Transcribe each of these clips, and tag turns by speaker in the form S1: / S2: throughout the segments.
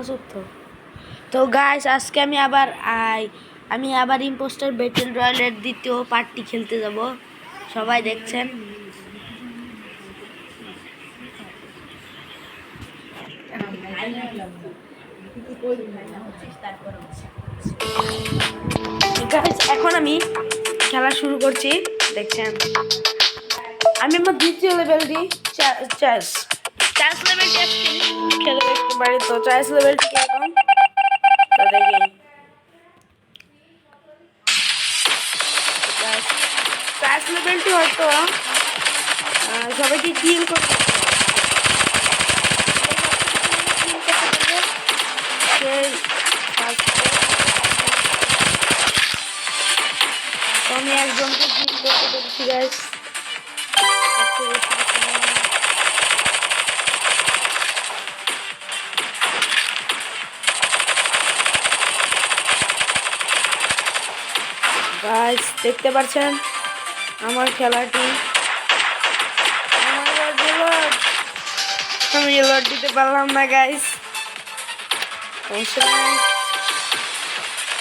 S1: মাসুদ তো গাইস আজকে আমি আবার ইম্পোস্টার ব্যাটল রয়্যালের দ্বিতীয় পার্টটি খেলতে যাব। সবাই দেখছেন। গাইস এখন আমি খেলা শুরু করছি। দেখছেন আমি আমার দ্বিতীয় লেভেলটি চেস লেভেলটি খেলে দেখতে পারি। তো চেস লেভেলটি কিরকম তো দেখি। চেস লেভেলটি হয়তো সবাইকে কিল করতে আমি একজনকে কিল করতে পেরেছি গাইস। গাইস দেখতে পাচ্ছেন আমার খেলাটি। আমি রিলোড দিতে পারলাম না গাইস।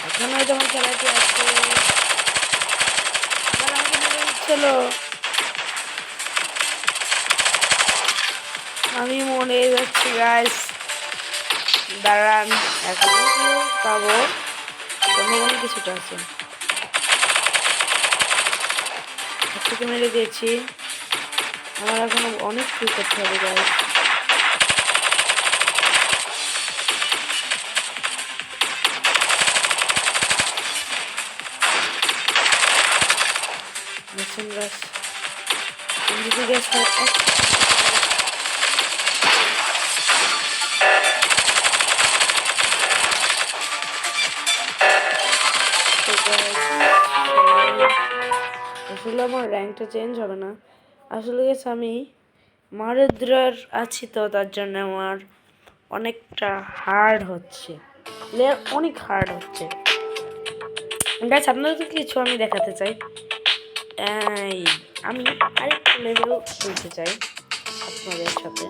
S1: এখন হয়তো আমার খেলাটি আছে। আমি মনে যাচ্ছি গাইস, দাঁড়ান এখন পাবো সম্ভাবনা কিছুটা আছে। থেকে মেরে দিয়েছি। আমার এখনো অনেক কি করতে হবে গাইস। গাছ গ্যাস আসলে আমার র্যাঙ্কটা চেঞ্জ হবে না। আসলে গেছে আমি মারেদ্রার আছি, তো তার জন্য আমার অনেকটা হার্ড হচ্ছে, প্লেয়ার অনেক হার্ড হচ্ছে গাইস। আপনাদের কিছু আমি দেখাতে চাই। আমি আরেকটা লেভেল খেলতে চাই আপনাদের সাথে।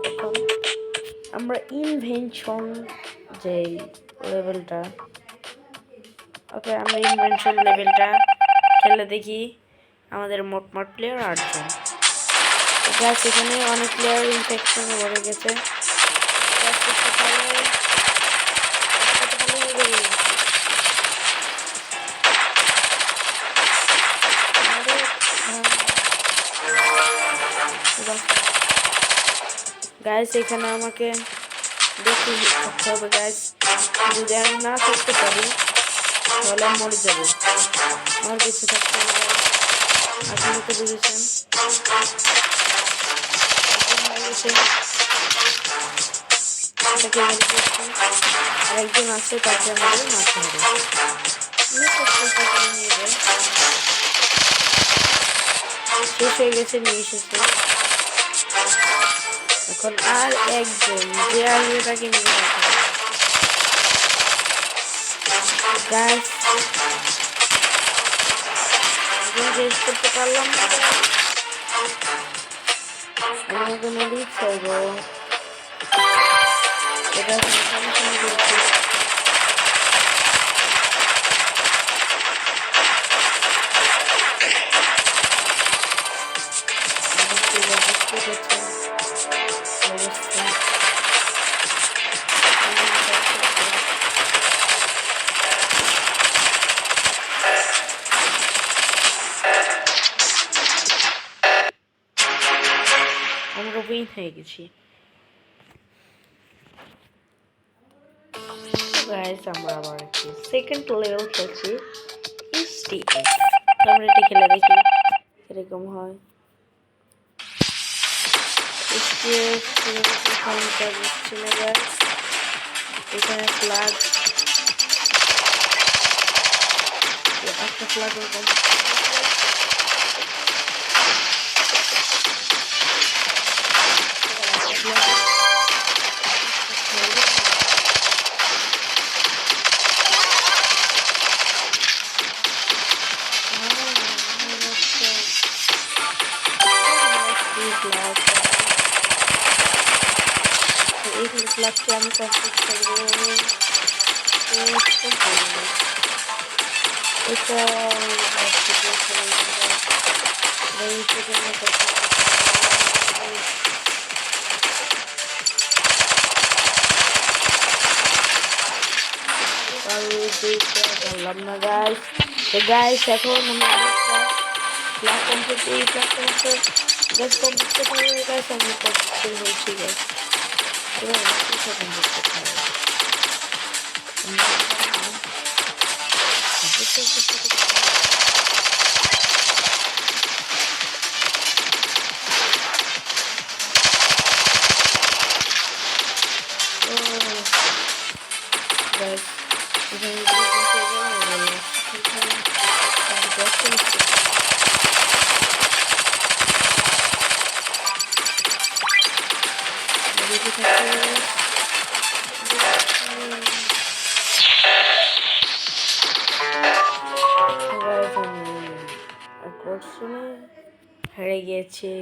S1: এখন আমরা ইনভেনশন যে লেভেলটা, ওকে আমরা ইনভেনশন লেভেলটা খেলে দেখি। আমাদের মোট প্লেয়ার 8 জন। গাছ এখানে অনেক প্লেয়ার ইনফেকশন ভরে গেছে। গাইস এখানে আমাকে দেখে থাকতে হবে গাইস। যদি আমি না থাকতে পারি তাহলে আমি মরে যাবো। আমার বেঁচে থাকতে হবে। আপনি তো বুঝেছেন। আরেকজন আছে, তাকে আমাদের মারতে হবে। শেষ হয়ে গেছে, নিয়ে এসেছে। এখন আর একজন যে আসবে তাকে মেরে রাখতে হবে। গাছ শেষ করতে পারলাম না। আমি কোনো লিক চাইবো। এটা আমরা উইন হয়ে গেছি। গাইস আমরা আবার একটি সেকেন্ড লেভেল খেলছি STF। আমরা এটা খেলে দেখি এরকম হয়। STF এখানে ফ্ল্যাগ একটা ফ্ল্যাগ এরকম আমি কমপ্লিট করবো। এটা পারলাম না গাইস। তো গাইস এখন আমি ক্লাস কমপ্লিট এই ক্লাস কমপ্লিট গাইস কমপ্লিট করতে হবে গাইস। আমি কমপ্লিট হয়েছি গাইস। এবার আমি কিসে কমপ্লিট করতে হবে? Guys, হেরে গিয়েছে।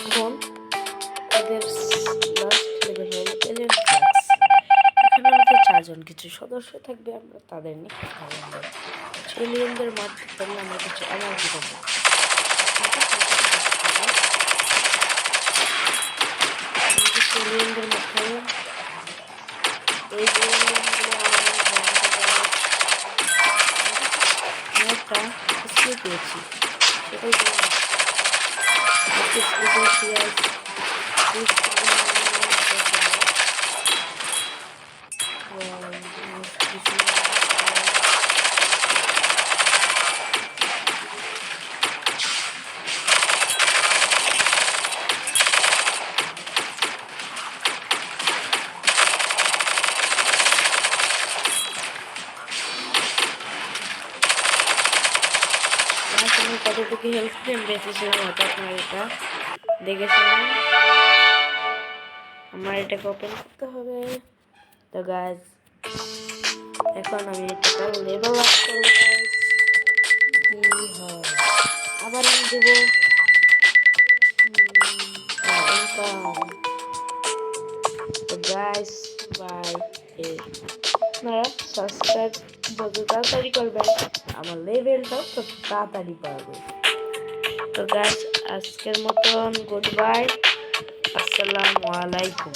S1: এখন এদের লাস্ট লেভেল হল এলিয়েন ক্লাস। এখানে আমাদের 4 জন কিছু সদস্য থাকবে, আমরা তাদের নিয়ে কথা বলবো। এলিয়েনদের মারতে পারলে আমার কিছু আমার কি করবো? এলিয়েনদের মাথায় এই এলিয়েনগুলো একটা স্কিল পেয়েছি, সেটাই কতটুকু হেল্প ফ্রেম বেঁচেছিলাম হয়তো আপনার এটা দেখেছিলাম। আমার এটাকে ওপেন করতে হবে। তো গাইজ এখন আমি এটাকে লেভেল আপ করবো গাইজ। কি হয় আবার আমি দেবো তো গাইজ বাই। আপনারা সাবস্ক্রাইব যত তাড়াতাড়ি করবেন আমার লেভেলটাও তত তাড়াতাড়ি পাবে। তো গাইজ আজকের মতন গুড বাই, আসসালামু আলাইকুম।